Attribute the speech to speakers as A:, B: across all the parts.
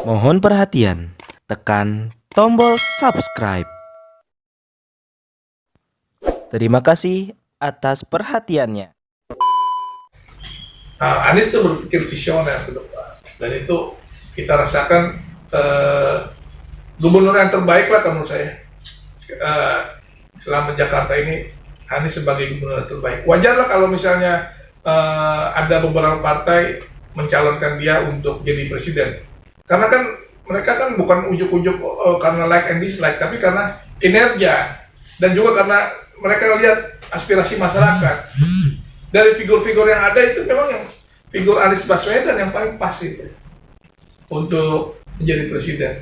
A: Mohon perhatian, tekan tombol subscribe. Terima kasih atas perhatiannya.
B: Anies itu berpikir visioner ke depan, dan itu kita rasakan gubernur yang terbaik lah menurut saya. Selama Jakarta ini, Anies sebagai gubernur yang terbaik. Wajar lah kalau misalnya ada beberapa partai mencalonkan dia untuk jadi presiden, karena kan mereka kan bukan ujuk-ujuk karena like and dislike, tapi karena kinerja, dan juga karena mereka lihat aspirasi masyarakat. Dari figur-figur yang ada itu memang yang figur Anies Baswedan yang paling pas itu untuk menjadi presiden.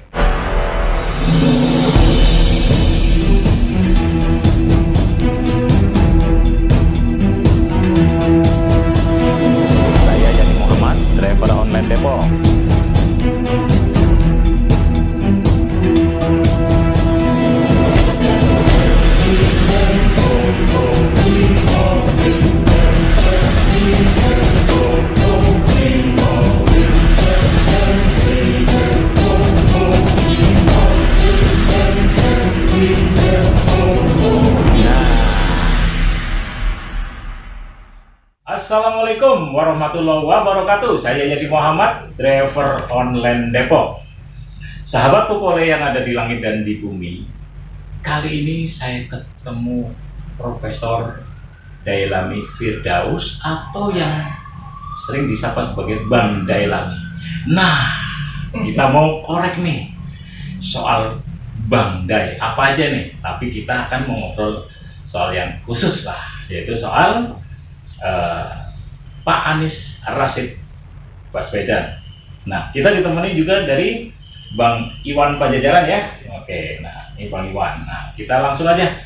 C: Saya Yani Muhammad, driver online Depok.
D: Assalamualaikum warahmatullahi wabarakatuh. Saya Yani Muhammad, driver online Depok. Sahabat Popole yang ada di langit dan di bumi, kali ini saya ketemu Profesor Dailami Firdaus atau yang sering disapa sebagai Bang Dailami. Nah, kita mau korek nih soal Bang Dai, apa aja nih, tapi kita akan mengobrol soal yang khusus lah, yaitu soal Pak Anies Rashid Baswedan. Nah, kita ditemani juga dari Bang Iwan Pajajaran ya. Oke, nah ini Bang Iwan. Nah, kita langsung aja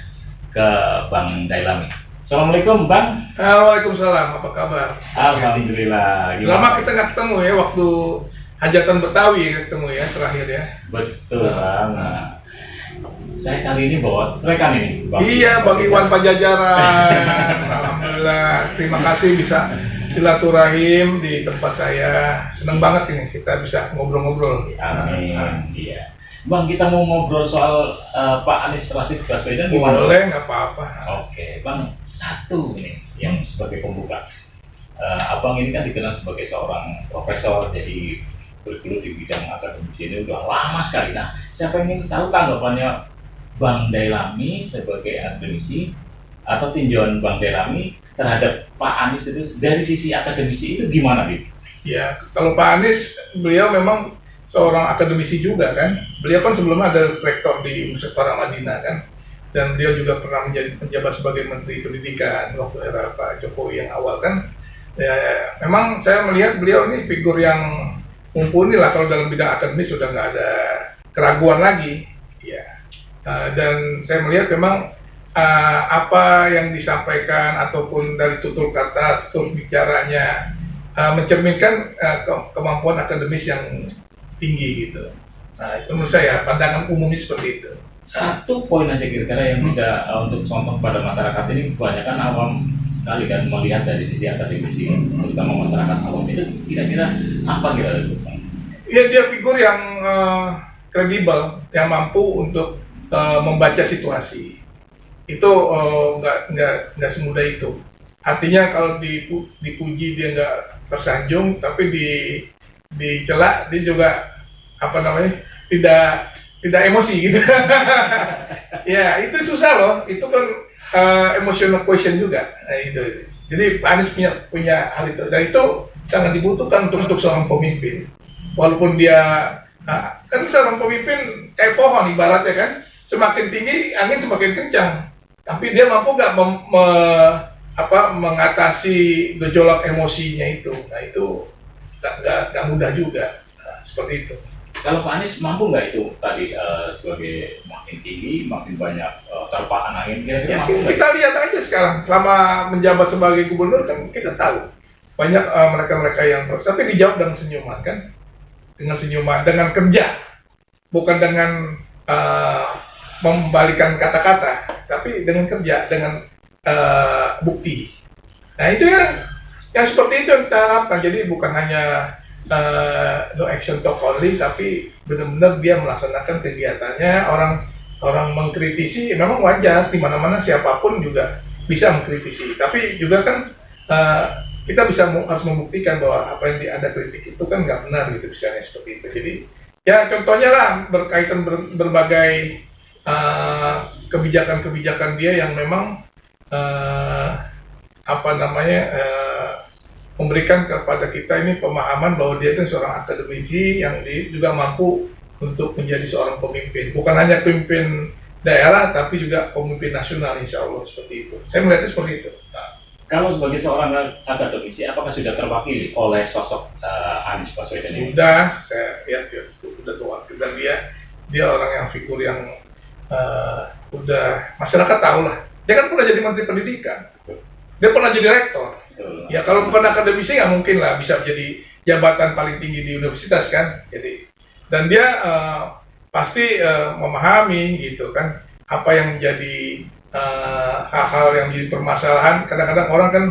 D: ke Bang Dailami. Assalamualaikum Bang.
B: Waalaikumsalam, apa kabar?
D: Alhamdulillah.
B: Lama kita nggak ketemu ya, waktu hajatan Betawi ketemu ya terakhir ya.
D: Betul Bang. Nah, saya kali ini bawa rekan ini Bang.
B: Iya, Bang Iwan Pajajaran. Alhamdulillah, terima kasih bisa silaturahim di tempat saya. Seneng banget ini kita bisa ngobrol-ngobrol.
D: Amin. Iya. Bang, kita mau ngobrol soal Pak Anies Rashid Baswedan gimana?
B: Boleh, nggak apa-apa.
D: Oke, Bang, satu nih yang sebagai pembuka. Abang ini kan dikenal sebagai seorang profesor, jadi bergelut di bidang akademik ini udah lama sekali. Nah, siapa yang ingin tahu tanggapannya Bang Dailami sebagai akademisi atau tinjauan Bang Dailami terhadap Pak Anies itu dari sisi akademisi itu gimana gitu?
B: Ya, kalau Pak Anies, beliau memang seorang akademisi juga kan. Beliau kan sebelumnya ada rektor di Universitas Paramadina kan. Dan beliau juga pernah menjabat sebagai Menteri Pendidikan waktu era Pak Jokowi yang awal kan. Ya, memang saya melihat beliau ini figur yang mumpuni lah kalau dalam bidang akademis, sudah nggak ada keraguan lagi. Ya. Dan saya melihat memang apa yang disampaikan ataupun dari tutur kata, tutur bicaranya mencerminkan kemampuan akademis yang tinggi gitu. Nah, itu menurut saya pandangan umumnya seperti itu.
D: Satu poin aja kira-kira yang bisa untuk contoh pada masyarakat ini, kebanyakan awam sekali kan melihat dari sisi akademisi, terutama masyarakat awam itu kira-kira apa kira-kira?
B: Ya, dia figur yang kredibel, yang mampu untuk membaca situasi. Itu nggak semudah itu. Artinya kalau dipuji dia nggak tersanjung, tapi dicela dia juga tidak emosi gitu. Ya, itu susah loh. Itu kan emotional question juga. Nah, itu. Jadi Pak Anies punya hal itu, dan itu sangat dibutuhkan untuk seorang pemimpin. Walaupun dia kan seorang pemimpin kayak pohon ibaratnya kan, semakin tinggi angin semakin kencang. Tapi dia mampu nggak mengatasi gejolak emosinya itu. Nah, itu nggak mudah juga. Nah, seperti itu.
D: Kalau Pak Anies mampu nggak itu tadi sebagai makin tinggi, makin banyak terpaan angin, kira-kira mampu nggak?
B: Kita lihat aja sekarang, selama menjabat sebagai gubernur kan kita tahu banyak mereka-mereka yang terus, tapi dijawab dengan senyuman kan, dengan senyuman, dengan kerja, bukan dengan membalikan kata-kata, tapi dengan kerja, dengan bukti. Nah, itu yang seperti itu yang kita harapkan. Jadi bukan hanya no action talk only, tapi benar-benar dia melaksanakan kegiatannya. Orang mengkritisi memang wajar, di mana-mana siapapun juga bisa mengkritisi, tapi juga kan kita harus membuktikan bahwa apa yang ada kritik itu kan nggak benar gitu, misalnya seperti itu. Jadi ya contohnya lah berkaitan berbagai kebijakan-kebijakan dia yang memang memberikan kepada kita ini pemahaman bahwa dia itu seorang akademisi yang juga mampu untuk menjadi seorang pemimpin, bukan hanya pemimpin daerah tapi juga pemimpin nasional, insya Allah seperti itu. Saya melihatnya seperti itu.
D: Kalau sebagai seorang akademisi, apakah sudah terwakili oleh sosok Anies Baswedan ini?
B: Udah, saya lihat dia udah terwakil, dan dia orang yang figur yang udah masyarakat tahu lah. Dia kan pernah jadi Menteri Pendidikan, dia pernah jadi rektor. Ya kalau bukan akademisi nggak mungkin lah bisa jadi jabatan paling tinggi di universitas kan. Jadi dan dia pasti memahami gitu kan apa yang menjadi hal-hal yang menjadi permasalahan. Kadang-kadang orang kan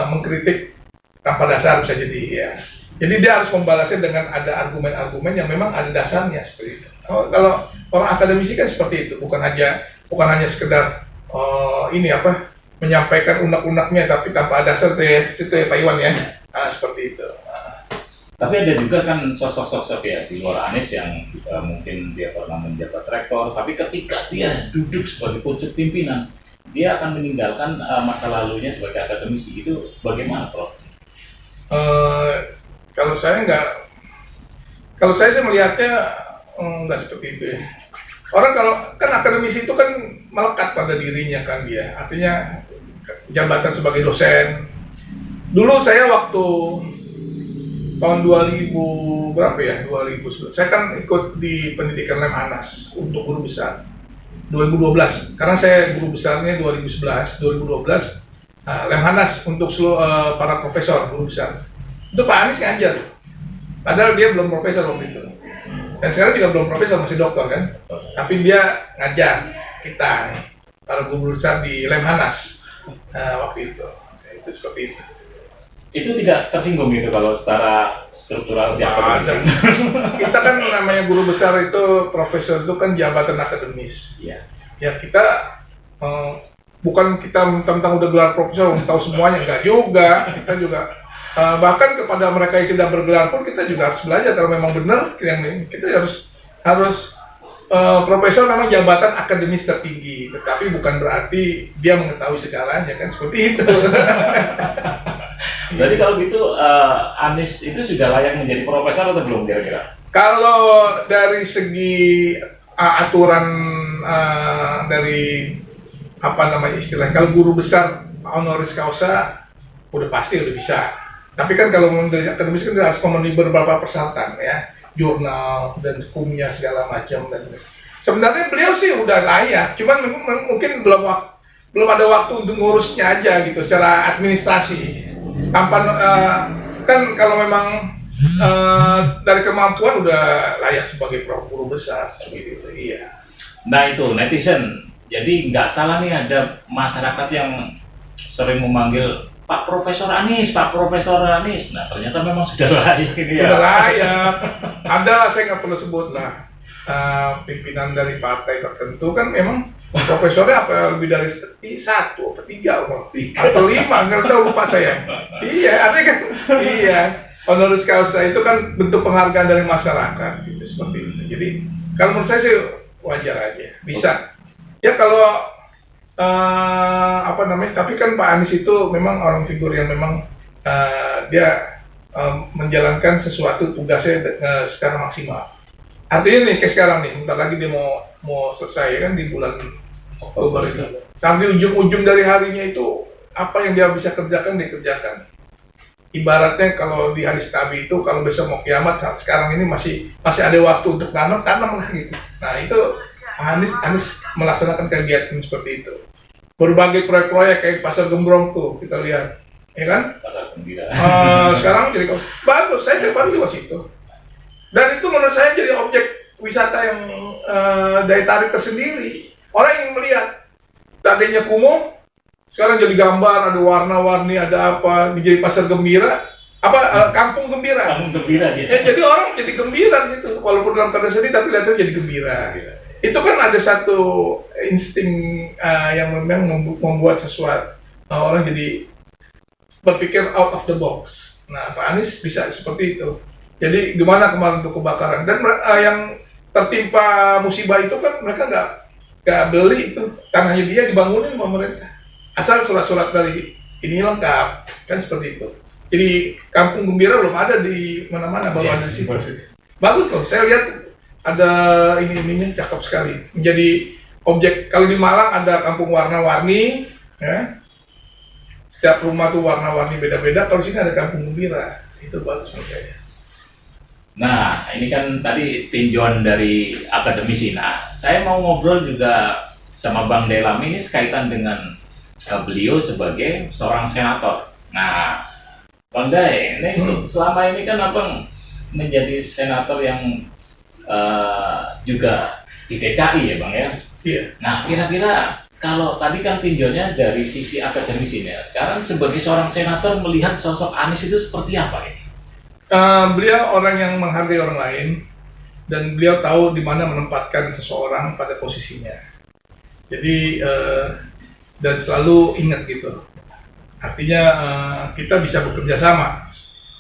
B: mengkritik tanpa dasar bisa jadi ya. Jadi dia harus membalasnya dengan ada argumen-argumen yang memang ada dasarnya seperti itu. Kalau orang akademisi kan seperti itu, bukan hanya sekedar menyampaikan unek-uneknya tapi tanpa dasar itu ya Pak Iwan ya. Seperti itu.
D: Tapi ada juga kan sosok-sosok ya di luar Anies yang mungkin dia pernah menjabat rektor, tapi ketika dia duduk sebagai pucuk pimpinan, dia akan meninggalkan masa lalunya sebagai akademisi. Itu bagaimana, Prof?
B: Kalau saya sih melihatnya nggak seperti itu ya. Orang kalau kan akademisi itu kan melekat pada dirinya kan dia, artinya jabatan sebagai dosen. Dulu saya waktu tahun 2000 berapa ya, 2000 saya kan ikut di pendidikan Lemhanas untuk guru besar 2012, karena saya guru besarnya 2011, 2012 Lemhanas untuk seluruh para profesor guru besar. Itu Pak Anies ngajar, padahal dia belum profesor waktu itu, dan sekarang juga belum profesor, masih doktor kan, tapi dia ngajar kita nih, para guru besar di Lemhanas waktu itu. Itu seperti itu.
D: Itu tidak tersinggung gitu kalau secara struktural
B: ada. Kita kan namanya guru besar itu, profesor itu kan jabatan akademis.
D: Iya.
B: Ya kita bukan kita tentang udah gelar profesor, tahu semuanya, enggak juga. Kita juga bahkan kepada mereka yang tidak bergelar pun kita juga harus belajar kalau memang benar yang kita harus profesor memang jabatan akademis tertinggi, tetapi bukan berarti dia mengetahui segalanya kan, seperti itu.
D: Jadi kalau gitu Anies itu sudah layak menjadi profesor atau belum kira-kira?
B: Kalau dari segi aturan dari istilah, kalau guru besar honoris causa udah pasti udah bisa. Tapi kan kalau dari akademis kan harus memenuhi beberapa persyaratan ya, jurnal dan hukumnya segala macam. Dan sebenarnya beliau sih udah layak, cuman mungkin belum ada waktu untuk ngurusnya aja gitu secara administrasi. Tanpa kan kalau memang dari kemampuan udah layak sebagai guru besar seperti itu. Iya.
D: Nah itu netizen, jadi nggak salah nih ada masyarakat yang sering memanggil Pak Profesor Anies, Pak Profesor Anies. Nah ternyata memang sudah layak ini ya.
B: Sudah layak. Ada lah, saya nggak perlu sebut lah. Pimpinan dari partai tertentu kan memang profesornya apa lebih dari 1 atau 3 atau 5, nggak tahu, lupa saya. Iya, artinya kan iya, honoris causa itu kan bentuk penghargaan dari masyarakat gitu, seperti itu. Jadi kalau menurut saya sih wajar aja, bisa. Ya kalau tapi kan Pak Anies itu memang orang figur yang memang dia menjalankan sesuatu tugasnya secara maksimal. Artinya nih kayak sekarang nih, bentar lagi dia mau selesai kan di bulan Oktober itu. Sampai ujung-ujung dari harinya itu apa yang dia bisa kerjakan dikerjakan. Ibaratnya kalau di hari Stabi itu kalau besok mau kiamat, saat sekarang ini masih ada waktu untuk tanam lah gitu. Nah itu Anies melaksanakan kegiatan seperti itu. Berbagai proyek-proyek kayak Pasar Gembrong tuh kita lihat, ya kan?
D: Pasar Gembira.
B: Sekarang jadi bagus, saya tiap hari di situ. Dan itu menurut saya jadi objek wisata yang daya tarik tersendiri. Orang yang melihat tadinya kumuh, sekarang jadi gambar, ada warna-warni, ada apa, menjadi pasar gembira. kampung gembira.
D: Kamu gembira gitu.
B: Ya, jadi orang jadi gembira di situ, walaupun dalam keadaan sedih tapi lihatnya jadi gembira. Gitu. Itu kan ada satu insting yang memang membuat sesuatu orang jadi berpikir out of the box. Nah, Pak Anies bisa seperti itu. Jadi gimana kemarin untuk kebakaran dan yang tertimpa musibah itu kan mereka nggak beli itu tanahnya dia dibangunin sama mereka. Asal surat-surat dari ini lengkap kan seperti itu. Jadi kampung gembira belum ada di mana-mana, baru ada di situ. Bagus loh, saya lihat ada ininya cakep sekali. Menjadi objek, kalau di Malang ada kampung warna-warni, ya. Setiap rumah tuh warna-warni beda-beda, kalau di sini ada kampung gembira. Itu bagus menurut saya.
D: Nah, ini kan tadi tinjauan dari akademisi. Nah, saya mau ngobrol juga sama Bang Delam ini sekaitan dengan beliau sebagai seorang senator. Nah, Bang Day, ini selama ini kan Abang menjadi senator yang juga di DKI ya Bang ya?
B: Iya.
D: Nah, kira-kira kalau tadi kan tinjauannya dari sisi akademisinya, sekarang sebagai seorang senator melihat sosok Anies itu seperti apa ini?
B: Beliau orang yang menghargai orang lain dan beliau tahu di mana menempatkan seseorang pada posisinya. Jadi dan selalu ingat gitu. Artinya kita bisa bekerja sama.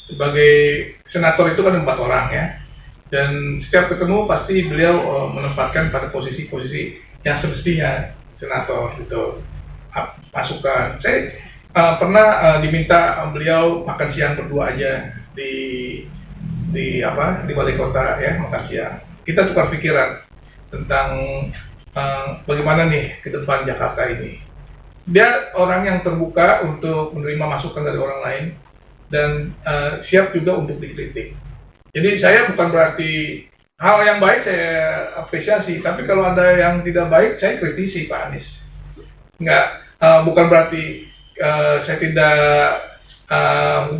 B: Sebagai senator itu kan 4 orang ya. Dan setiap ketemu pasti beliau menempatkan pada posisi-posisi yang semestinya senator gitu. Masukan. Saya pernah diminta beliau makan siang berdua aja di balai kota ya, makan siang. Kita tukar pikiran tentang bagaimana nih ke depan Jakarta ini. Dia orang yang terbuka untuk menerima masukan dari orang lain dan siap juga untuk dikritik. Jadi saya bukan berarti hal yang baik saya apresiasi, tapi kalau ada yang tidak baik saya kritisi Pak Anies. Bukan berarti saya tidak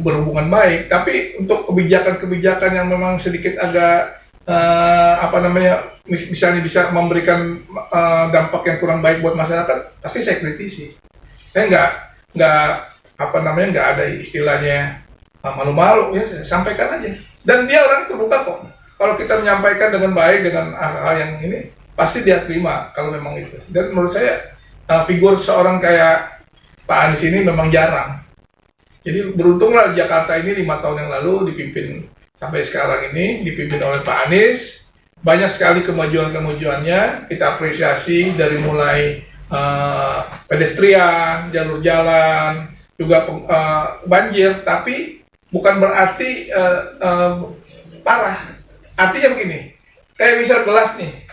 B: berhubungan baik, tapi untuk kebijakan-kebijakan yang memang sedikit agak misalnya bisa memberikan dampak yang kurang baik buat masyarakat, pasti saya kritisi. Saya nggak ada istilahnya malu-malu, ya saya sampaikan aja. Dan dia orang terbuka kok. Kalau kita menyampaikan dengan baik dengan hal yang ini, pasti dia terima kalau memang itu. Dan menurut saya figur seorang kayak Pak Anies ini memang jarang. Jadi beruntunglah Jakarta ini 5 tahun yang lalu dipimpin sampai sekarang ini dipimpin oleh Pak Anies. Banyak sekali kemajuan-kemajuannya kita apresiasi dari mulai pedestrian, jalur jalan, juga banjir. Tapi bukan berarti parah. Artinya begini, kayak misal gelas nih.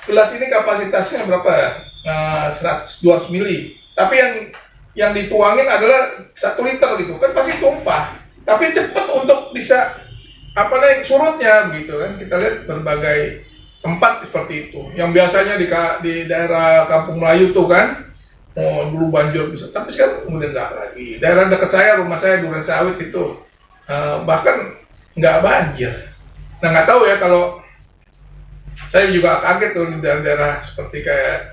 B: Gelas ini kapasitasnya berapa ya? 200 mili. Tapi yang dituangin adalah 1 liter gitu, kan pasti tumpah. Tapi cepat untuk bisa surutnya begitu kan. Kita lihat berbagai tempat seperti itu. Yang biasanya di daerah Kampung Melayu tuh kan, dulu banjir bisa. Tapi sekarang kemudian nggak lagi. Daerah dekat saya, rumah saya Durensawit itu bahkan nggak banjir. Nah nggak tahu ya, kalau saya juga kaget tuh di daerah-daerah seperti kayak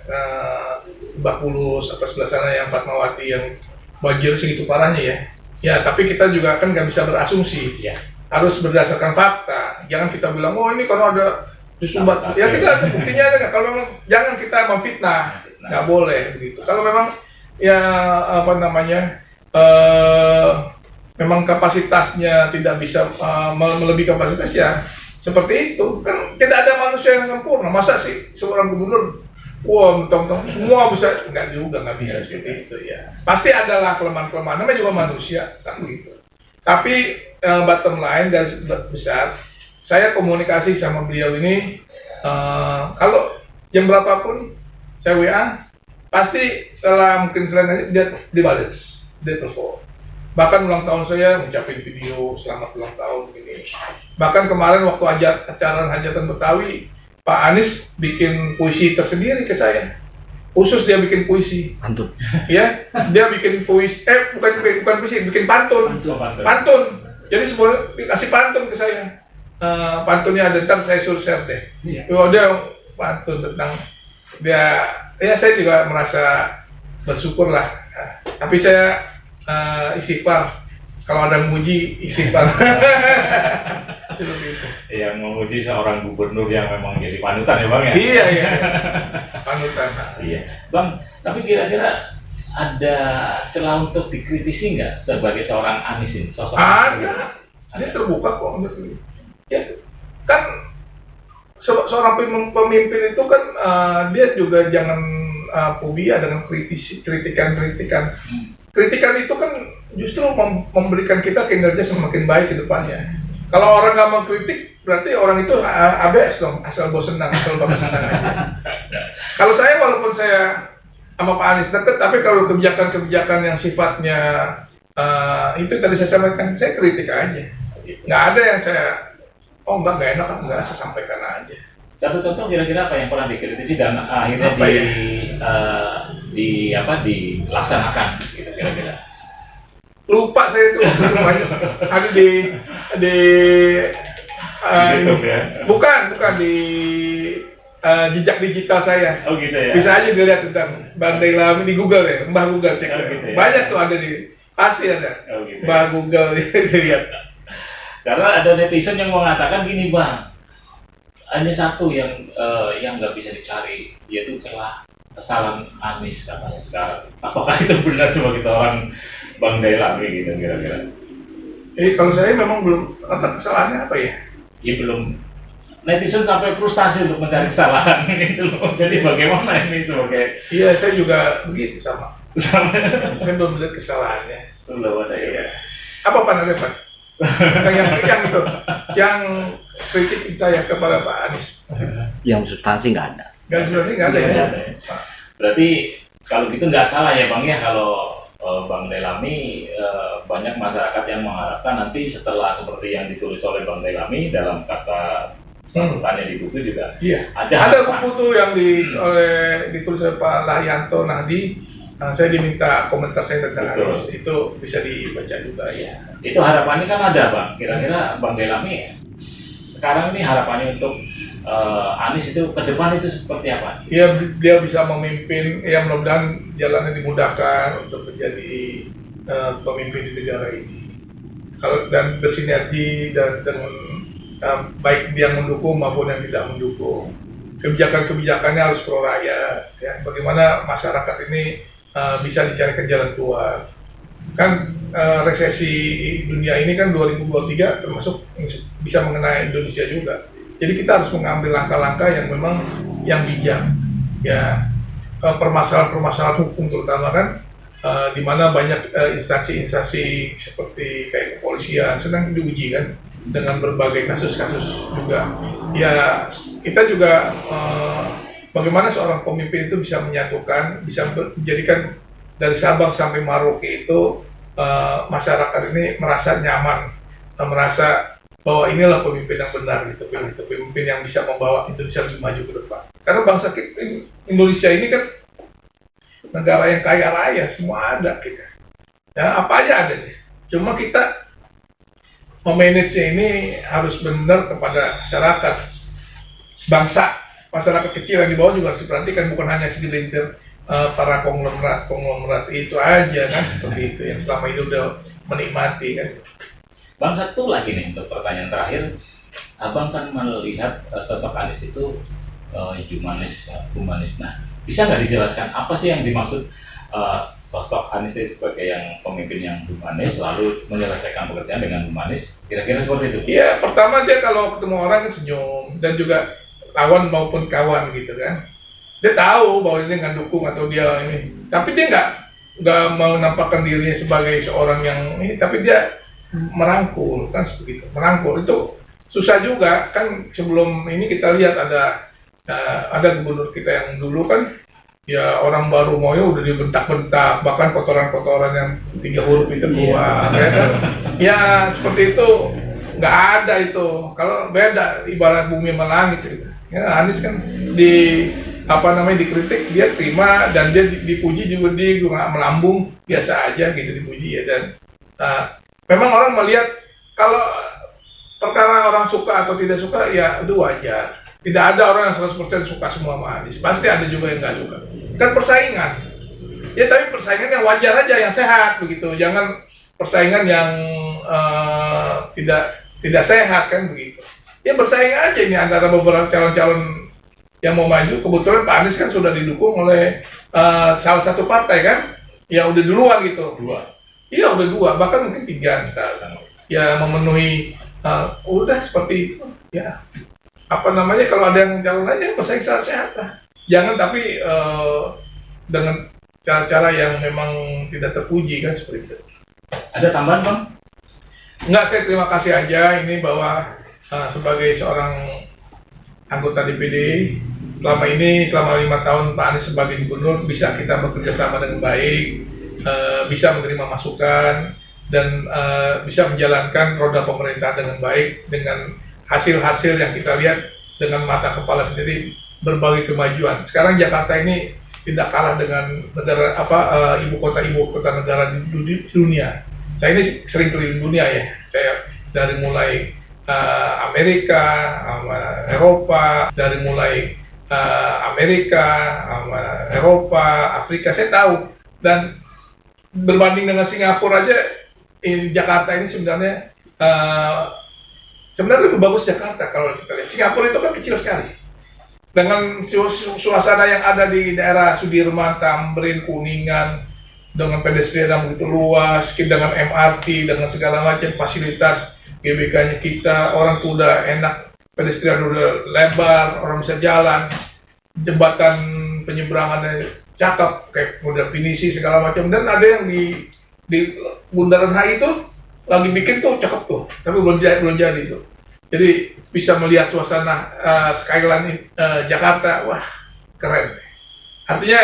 B: Bakulus atau sebelah sana yang Fatmawati yang banjir segitu parahnya ya. Ya tapi kita juga kan nggak bisa berasumsi.
D: Ya.
B: Harus berdasarkan fakta. Jangan kita bilang oh ini kalau ada disumbat. Ya kita ada buktinya ada nggak? Kalau memang jangan kita memfitnah. Nggak boleh begitu. Kalau memang ya memang kapasitasnya tidak bisa melebihi kapasitas ya seperti itu. Kan tidak ada manusia yang sempurna. Masa sih seorang gubernur mentong-mentong semua bisa? Nggak bisa seperti itu ya. Pasti adalah kelemahan-kelemahan, namanya juga manusia kan begitu. Tapi bottom line dari besar, saya komunikasi sama beliau ini kalau jam berapapun saya WA, pasti setelah mungkin selain dia dibalas, dia telepon. Bahkan ulang tahun saya ngucapin video selamat ulang tahun ini. Bahkan kemarin waktu acara hajatan Betawi, Pak Anies bikin puisi tersendiri ke saya. Khusus dia bikin puisi.
A: Pantun.
B: Ya, dia bikin puisi. Bukan puisi, bikin pantun. Pantun. Jadi semua dikasih pantun ke saya. Pantunnya ada, ntar saya suruh share deh.
D: Iya.
B: Dia pantun tentang dia. Ya saya juga merasa bersyukur lah. Tapi saya istighfar. Kalau ada yang muji istighfar. Seperti itu.
D: Yang memuji seorang gubernur yang memang jadi panutan ya Bang ya?
B: Iya. Panutan.
D: Iya. Bang, tapi kira-kira ada celah untuk dikritisi nggak sebagai seorang Anies ini? Sosok
B: Ada. Dia terbuka kok untuk ini. Ya, kan seorang pemimpin itu kan dia juga jangan fobia dengan kritikan. Kritikan itu kan justru memberikan kita kinerja semakin baik ke depannya. Kalau orang nggak mau kritik, berarti orang itu ABS dong, asal bosan senang, asal bapak senang aja. Kalau saya, walaupun saya sama Pak Anies dekat, tapi kalau kebijakan-kebijakan yang sifatnya itu tadi saya sampaikan, saya kritik aja. Nggak ada yang saya, nggak enak, nggak saya sampaikan aja.
D: Satu contoh kira-kira apa yang pernah dikritisi dan akhirnya dilaksanakan gitu kira-kira.
B: Lupa saya itu banyak. Ada di
D: YouTube ya?
B: bukan di jejak digital saya.
D: Oh gitu ya.
B: Bisa aja dilihat tentang Bang Dailami di Google ya, Mbah Google cek.
D: Gitu ya?
B: Banyak tuh ada pasti ada.
D: Oh gitu.
B: Mbah Google dilihat.
D: Karena ada netizen yang mengatakan gini Bang, hanya satu yang nggak bisa dicari, yaitu celah kesalahan Anies katanya sekarang. Apakah itu benar sebagai seorang Bang Dailami gitu kira-kira?
B: Kalau saya memang belum ada kesalahannya apa ya?
D: Ya belum. Netizen sampai frustasi untuk mencari kesalahan gitu loh. Jadi bagaimana ini sebagai?
B: Iya, saya juga begitu sama. Saya belum lihat kesalahannya.
D: Belum ada ya.
B: Apa Pak Nade Pak? yang kritik saya kepada Pak Anies.
E: Yang substansi nggak ada.
B: Nggak ada ya.
D: Berarti kalau gitu nggak salah ya Bang ya kalau Bang Dailami banyak masyarakat yang mengharapkan nanti setelah seperti yang ditulis oleh Bang Dailami dalam kata sambutannya di buku juga.
B: Iya.
D: Ada
B: buku tuh yang ditulis oleh Pak Lahyanto Nahdi. Saya diminta komentar saya tentang Anies, itu bisa dibaca juga ya.
D: Itu harapannya kan ada Bang. Kira-kira Bang Dailami sekarang ini harapannya untuk Anies itu ke depan itu seperti apa?
B: Ya, dia bisa memimpin, ya mudah-mudahan jalannya dimudahkan untuk menjadi pemimpin di negara ini. Kalau dan bersinergi dan dengan baik dia yang mendukung maupun yang tidak mendukung. Kebijakan-kebijakannya harus pro rakyat. Ya, bagaimana masyarakat ini bisa dicarikan jalan keluar. Kan resesi dunia ini kan 2023 termasuk bisa mengenai Indonesia juga. Jadi kita harus mengambil langkah-langkah yang memang yang bijak. Ya, permasalahan-permasalahan hukum terutama kan di mana banyak instansi-instansi seperti kayak kepolisian sedang diuji kan dengan berbagai kasus-kasus juga. Ya, kita juga bagaimana seorang pemimpin itu bisa menyatukan, bisa menjadikan dari Sabang sampai Merauke itu masyarakat ini merasa nyaman, merasa bahwa inilah pemimpin yang benar gitu, pemimpin yang bisa membawa Indonesia lebih maju ke depan. Karena bangsa kita, Indonesia ini kan negara yang kaya raya, semua ada kita. Ya, apa aja ada nih. Cuma kita memanage ini harus benar kepada masyarakat, bangsa. Masyarakat kecil yang di bawah juga harus diperhatikan, bukan hanya segelintir para konglomerat itu aja kan, seperti itu yang selama ini udah menikmati kan.
D: Bang, satu lagi nih untuk pertanyaan terakhir, Abang kan melihat sosok Anies itu humanis. Nah, bisa nggak dijelaskan apa sih yang dimaksud sosok Anies sebagai yang pemimpin yang humanis, lalu menyelesaikan pekerjaan dengan humanis? Kira-kira seperti itu?
B: Iya, pertama dia kalau ketemu orang kan senyum dan juga lawan maupun kawan gitu kan, dia tahu bahwa ini nggak dukung atau dia ini, tapi dia nggak mau menampakkan dirinya sebagai seorang yang ini, tapi dia merangkul kan, seperti itu. Merangkul itu susah juga kan. Sebelum ini kita lihat ada gubernur kita yang dulu kan, ya orang baru mau ya udah dibentak-bentak, bahkan kotoran-kotoran yang 3 huruf itu keluar, ya kan? Ya seperti itu nggak ada itu. Kalau beda ibarat bumi sama langit gitu. Ya, Anies kan dikritik dia terima, dan dia dipuji juga dia nggak melambung, biasa aja gitu dipuji ya. Dan memang orang melihat kalau perkara orang suka atau tidak suka ya itu wajar. Tidak ada orang yang 100% suka semua sama Anies, pasti ada juga yang nggak suka. Kan persaingan ya, tapi persaingan yang wajar aja, yang sehat begitu. Jangan persaingan yang tidak sehat kan begitu. Ya bersaing aja ini antara beberapa calon-calon yang mau maju. Kebetulan Pak Anies kan sudah didukung oleh salah satu partai kan, ya udah duluan gitu. Iya udah 2, bahkan mungkin 3 ntar. Ya memenuhi udah seperti itu. Ya apa namanya, kalau ada yang calon aja bersaing secara sehat lah. Jangan tapi dengan cara-cara yang memang tidak terpuji kan seperti itu.
D: Ada tambahan, Bang?
B: Enggak, saya terima kasih aja ini bahwa sebagai seorang anggota DPD selama 5 tahun Pak Anies sebagai gubernur bisa kita bekerja sama dengan baik, bisa menerima masukan dan bisa menjalankan roda pemerintah dengan baik dengan hasil-hasil yang kita lihat dengan mata kepala sendiri, berbagai kemajuan. Sekarang Jakarta ini tidak kalah dengan negara ibu kota negara di dunia. Saya ini sering keliling dunia ya. Saya dari mulai Amerika, Eropa, dari mulai Amerika, Eropa, Afrika, saya tahu. Dan berbanding dengan Singapura aja, Jakarta ini sebenarnya lebih bagus Jakarta kalau kita lihat. Singapura itu kan kecil sekali. Dengan suasana yang ada di daerah Sudirman, Tamrin, Kuningan, dengan pedestrian yang begitu luas, dengan MRT, dengan segala macam fasilitas GBK-nya kita, orang tuh udah enak, pedestrian udah lebar, orang bisa jalan, jembatan penyeberangannya cakep, kayak model finisi segala macam, dan ada yang di Bundaran HI itu lagi bikin tuh cakep tuh, tapi belum jadi itu. Jadi bisa melihat suasana skyline Jakarta, wah keren. Artinya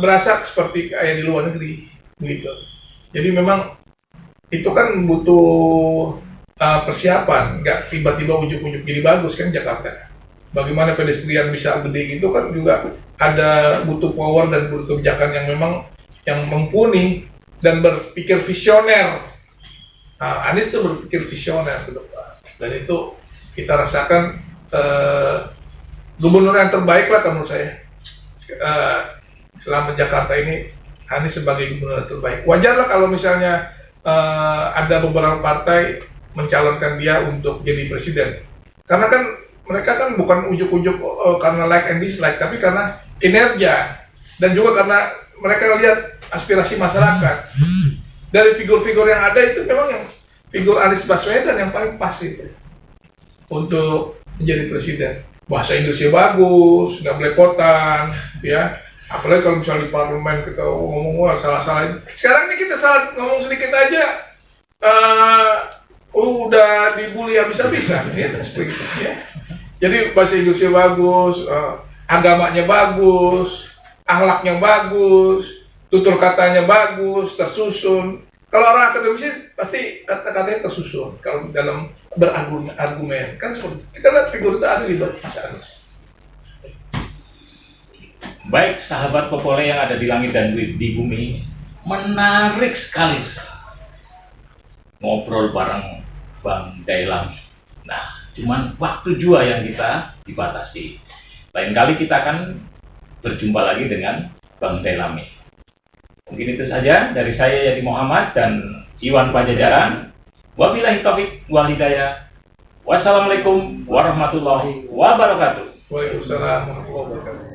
B: berasa seperti kayak di luar negeri, begitu. Jadi memang itu kan butuh persiapan, nggak tiba-tiba ujuk-ujuk jadi bagus kan Jakarta. Bagaimana pedestrian bisa gede gitu kan juga ada butuh power dan butuh kebijakan yang memang yang mumpuni dan berpikir visioner. Anies itu berpikir visioner ke depan, dan itu kita rasakan gubernur yang terbaik lah menurut saya. Selama Jakarta ini Anies sebagai gubernur terbaik. Wajarlah kalau misalnya ada beberapa partai mencalonkan dia untuk jadi presiden, karena kan mereka kan bukan ujuk-ujuk karena like and dislike, tapi karena kinerja dan juga karena mereka lihat aspirasi masyarakat. Dari figur-figur yang ada itu memang yang figur Anies Baswedan yang paling pas itu untuk menjadi presiden. Bahasa Inggrisnya bagus, nggak belepotan, ya. Apalagi kalau misalnya di parlemen kita ngomong salah-salah. Sekarang ini kita salah ngomong sedikit aja, udah dibully habis-habisan, ya seperti itu. Ya. Jadi bahasa Inggrisnya bagus, agamanya bagus, akhlaknya bagus, tutur katanya bagus, tersusun. Kalau orang akademisi pasti kata-katanya tersusun. Kalau dalam berargumen kan seperti kita lihat figur itu ada di Mas Anies.
D: Baik, sahabat Popole yang ada di langit dan di bumi, menarik sekali ngobrol bareng Bang Dailam. Nah, cuman waktu jua yang kita dibatasi. Lain kali kita akan berjumpa lagi dengan Bang Dailami. Mungkin itu saja dari saya Yadi Muhammad dan Iwan Pajajaran. Wabillahi taufik wal hidayah. Wassalamualaikum warahmatullahi wabarakatuh.
B: Waalaikumsalam warahmatullahi wabarakatuh.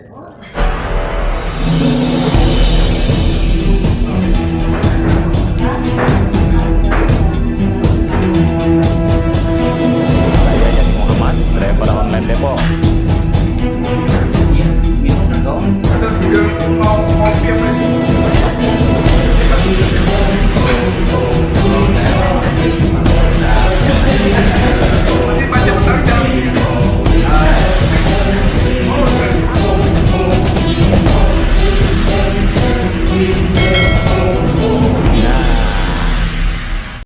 C: Saya Yadi Muhammad, driver online Depok.
B: Ada juga mau